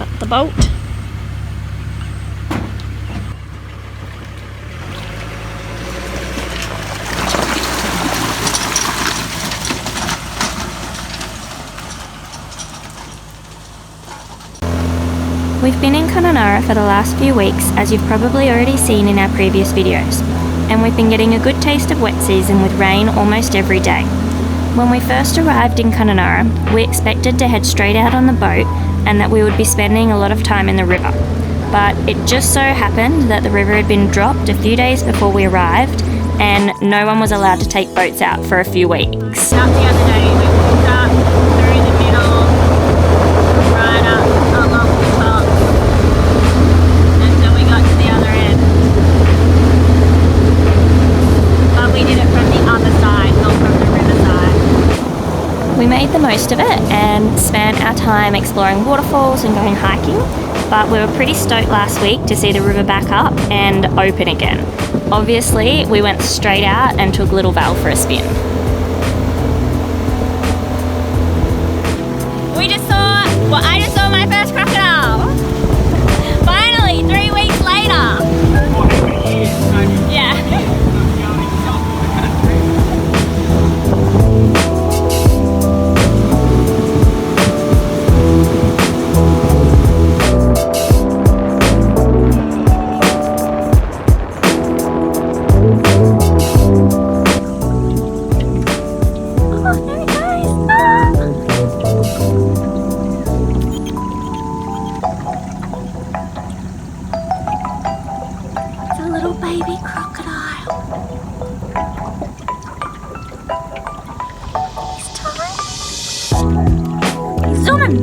Got the boat. We've been in Kanana for the last few weeks, as you've probably already seen in our previous videos, and we've been getting a good taste of wet season with rain almost every day. When we first arrived in Kanana, we expected to head straight out on the boat and that we would be spending a lot of time in the river. But it just so happened that the river had been dropped a few days before we arrived, and no one was allowed to take boats out for a few weeks. Out the other day, we walked up through the middle, right up along the top, until we got to the other end. But we did it from the other side, not from the river side. We made the most of it and spent our time exploring waterfalls and going hiking, but we were pretty stoked last week to see the river back up and open again. Obviously, we went straight out and took Little Val for a spin. I just saw my first crocodile. Finally, 3 weeks later. Yeah. Baby crocodile. He's tiny. He's zooming.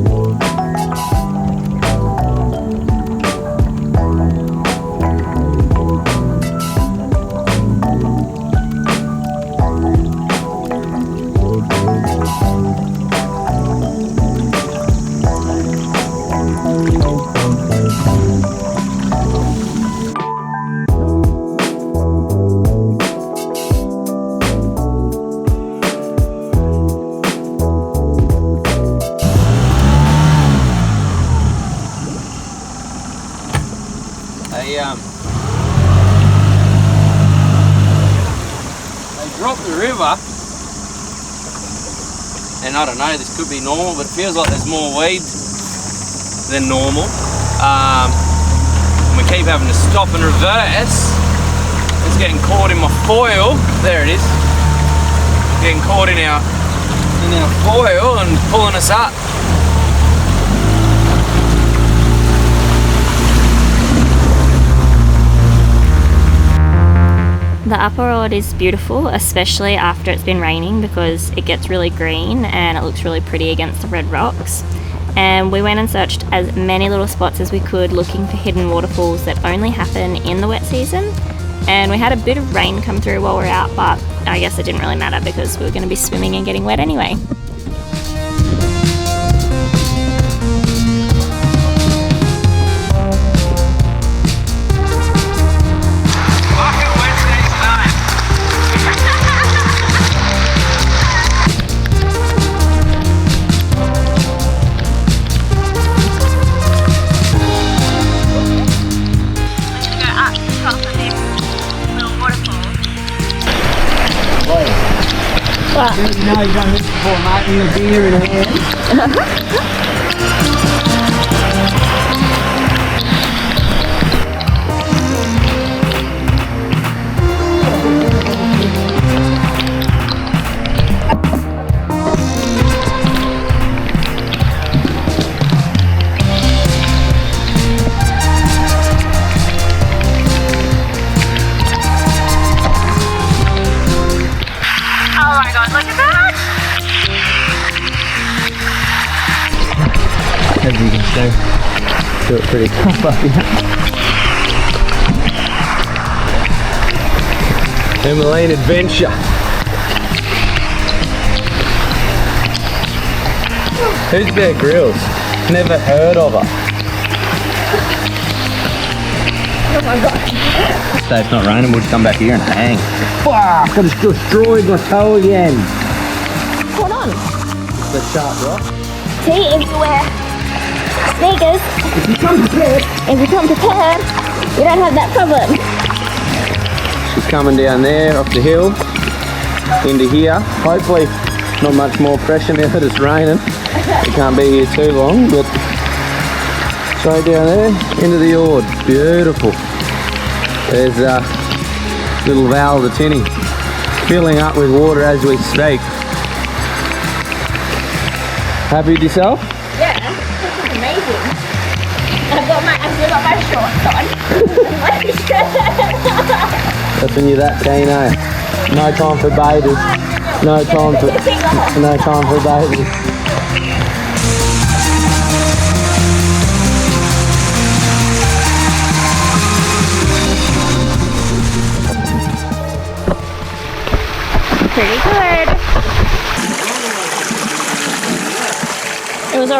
They dropped the river, and I don't know, this could be normal, but it feels like there's more weed than normal. And we keep having to stop and reverse. It's getting caught in my foil. There it is. Getting caught in our foil and pulling us up. The Upper Ord is beautiful, especially after it's been raining, because it gets really green and it looks really pretty against the red rocks. And we went and searched as many little spots as we could, looking for hidden waterfalls that only happen in the wet season. And we had a bit of rain come through while we were out, but I guess it didn't really matter because we were going to be swimming and getting wet anyway. You know you've done this before, mate, with a beer in hand. As you can see, do it pretty tough up here. Himalayan adventure. Who's Bear Grylls? Never heard of her. Oh my god. Say it's not raining, we'll just come back here and hang. Fuck, I just destroyed my toe again. Hold on. The sharp rock. See, if you wear sneakers, If you come prepared, you don't have that problem. She's coming down there off the hill into here. Hopefully not much more pressure now that it's raining. We can't be here too long, but straight down there into the Ord. Beautiful. There's little Val the tinny filling up with water as we speak. Happy with yourself? Yeah, this is amazing. I've got my shorts on. That's when you're that keen, eh? No time for bathers. No time for bathers. Pretty good. It was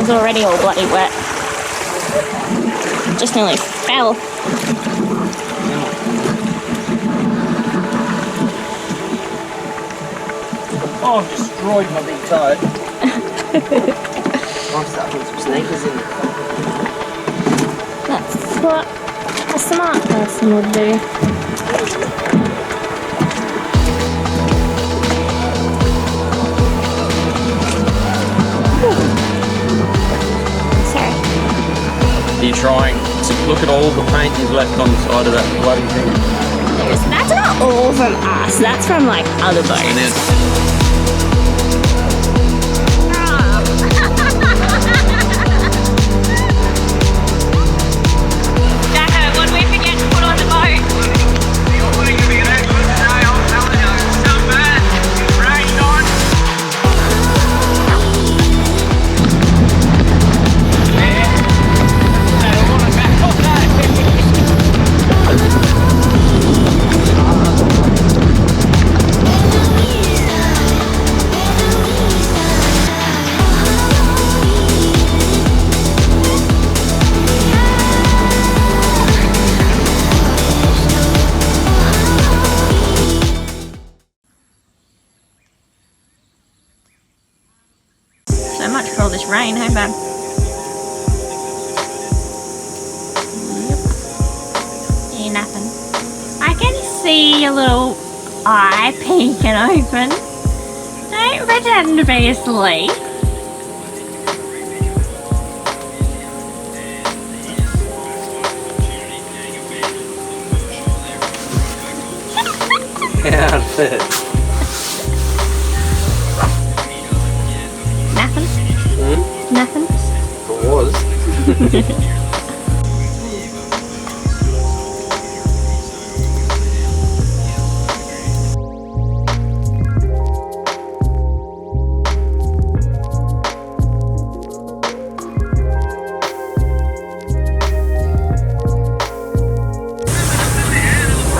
already all bloody wet. Just nearly fell. Oh, I've destroyed my big toe. I'll start putting some sneakers in. That's what a smart person would do. Sorry. Are you trying to look at all the paint you've left on the side of that bloody thing? Yes, that's not all from us. That's from like other boats. And then what we forget to put on the boat? you're putting a big effort today, I'm telling you. It's so bad. It's raining on. So much for all this rain, hey babe? Yep. You're napping. I can see your little eye peeking open. Don't pretend to be asleep. Outfit. Napping? Napping? It was.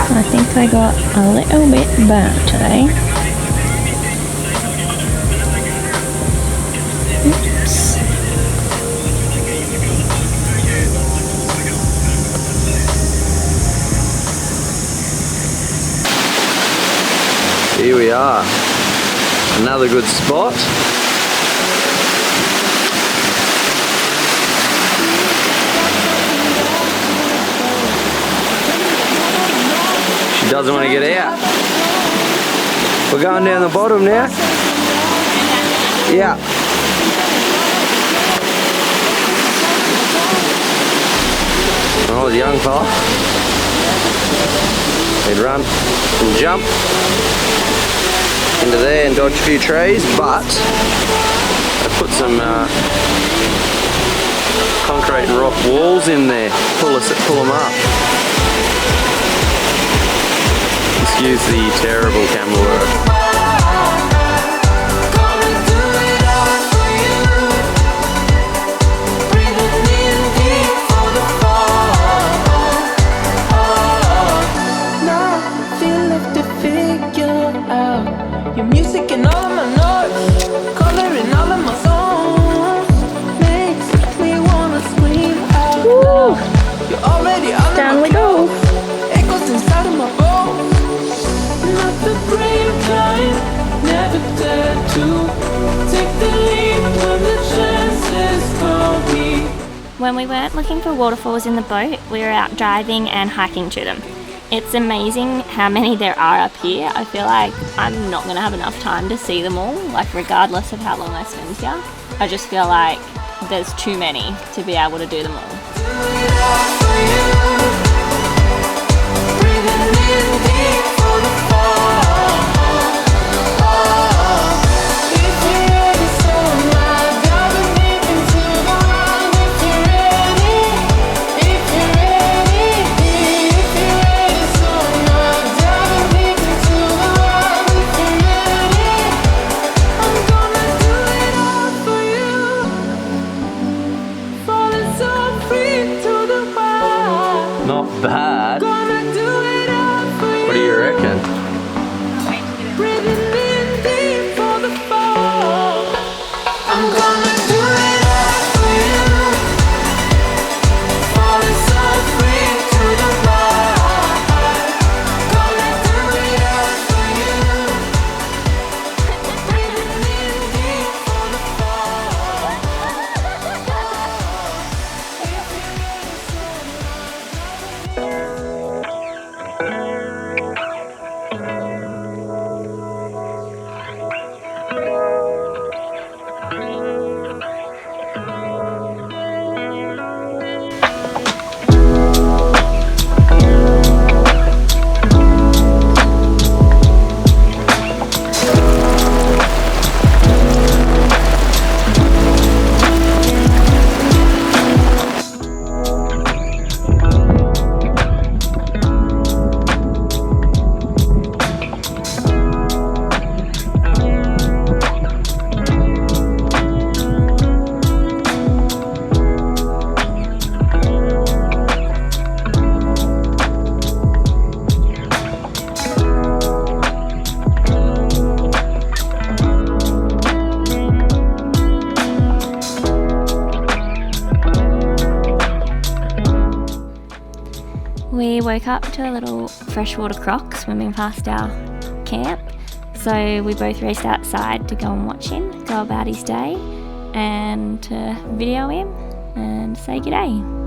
I think I got a little bit burnt today. Oops. Here we are. Another good spot. She doesn't want to get out. We're going down the bottom now. Yeah. Oh, the young fella. He'd run and jump into there and dodge a few trees, but I put some concrete and rock walls in there. Pull them up. Excuse the terrible camera work. Your music and all of my notes, color in all of my songs, makes me wanna scream out loud. You're already on Down my we go. echoes inside of my bones. Not the brave kind. When we weren't looking for waterfalls in the boat, we were out driving and hiking to them. It's amazing how many there are up here. I feel like I'm not going to have enough time to see them all, like regardless of how long I spend here. I just feel like there's too many to be able to do them all. Not bad. What do you reckon? We woke up to a little freshwater croc swimming past our camp, so we both raced outside to go and watch him go about his day and to video him and say g'day.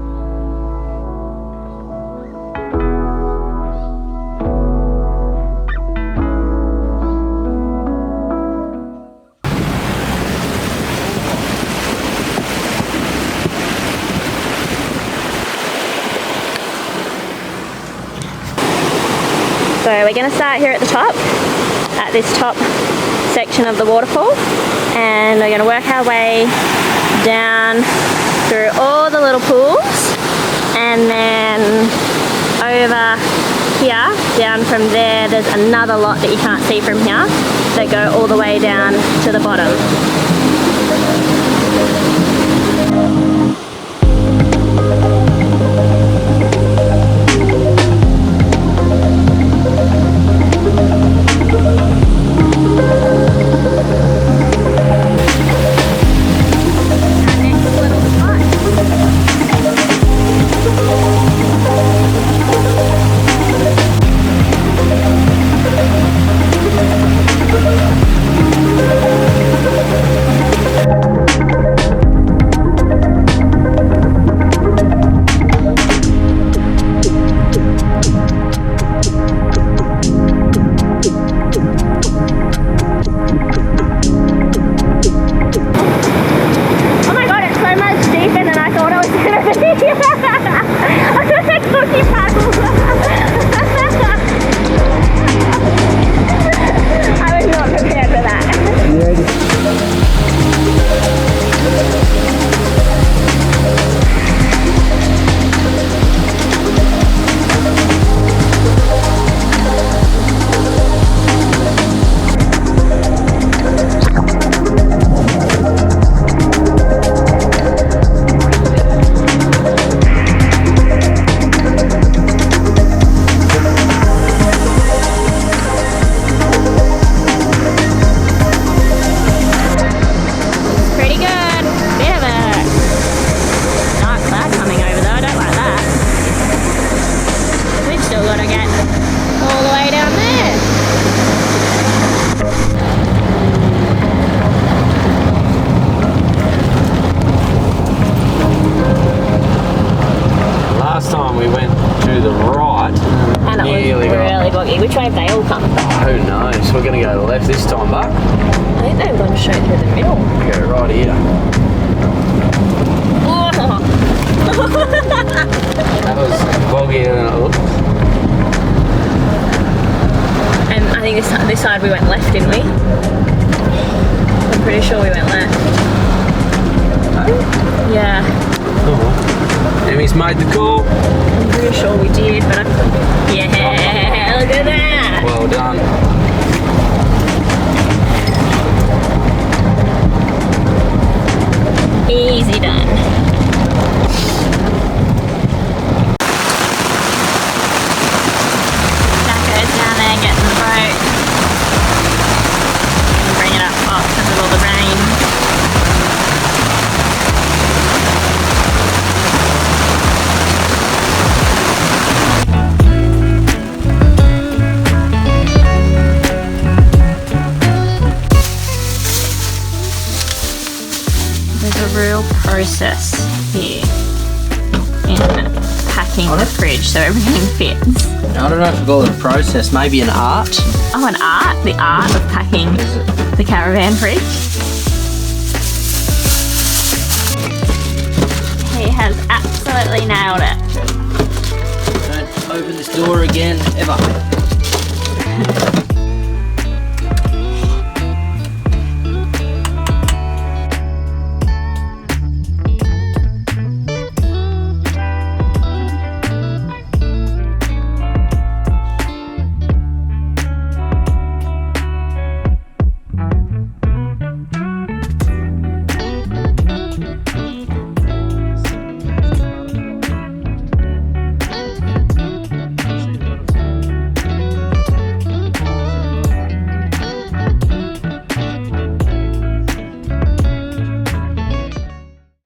So we're going to start here at the top, at this top section of the waterfall, and we're going to work our way down through all the little pools, and then over here, down from there, there's another lot that you can't see from here that go all the way down to the bottom. way have they all come? Who knows? We're going to go left this time, but I think they've gone straight through the middle. go right here. That was boggier than it looked. And I think this side we went left, didn't we? I'm pretty sure we went left. Yeah, Emmy's made the call. I'm pretty sure we did, but I couldn't. Yeah, look at that. Well done. Easy done. Jacko's down there getting the boat. And bring it up because of all the rain. There's a real process here in packing the fridge so everything fits. I don't know if we call it a process, maybe an art. Oh, an art? The art of packing the caravan fridge? He has absolutely nailed it. Don't open this door again, ever.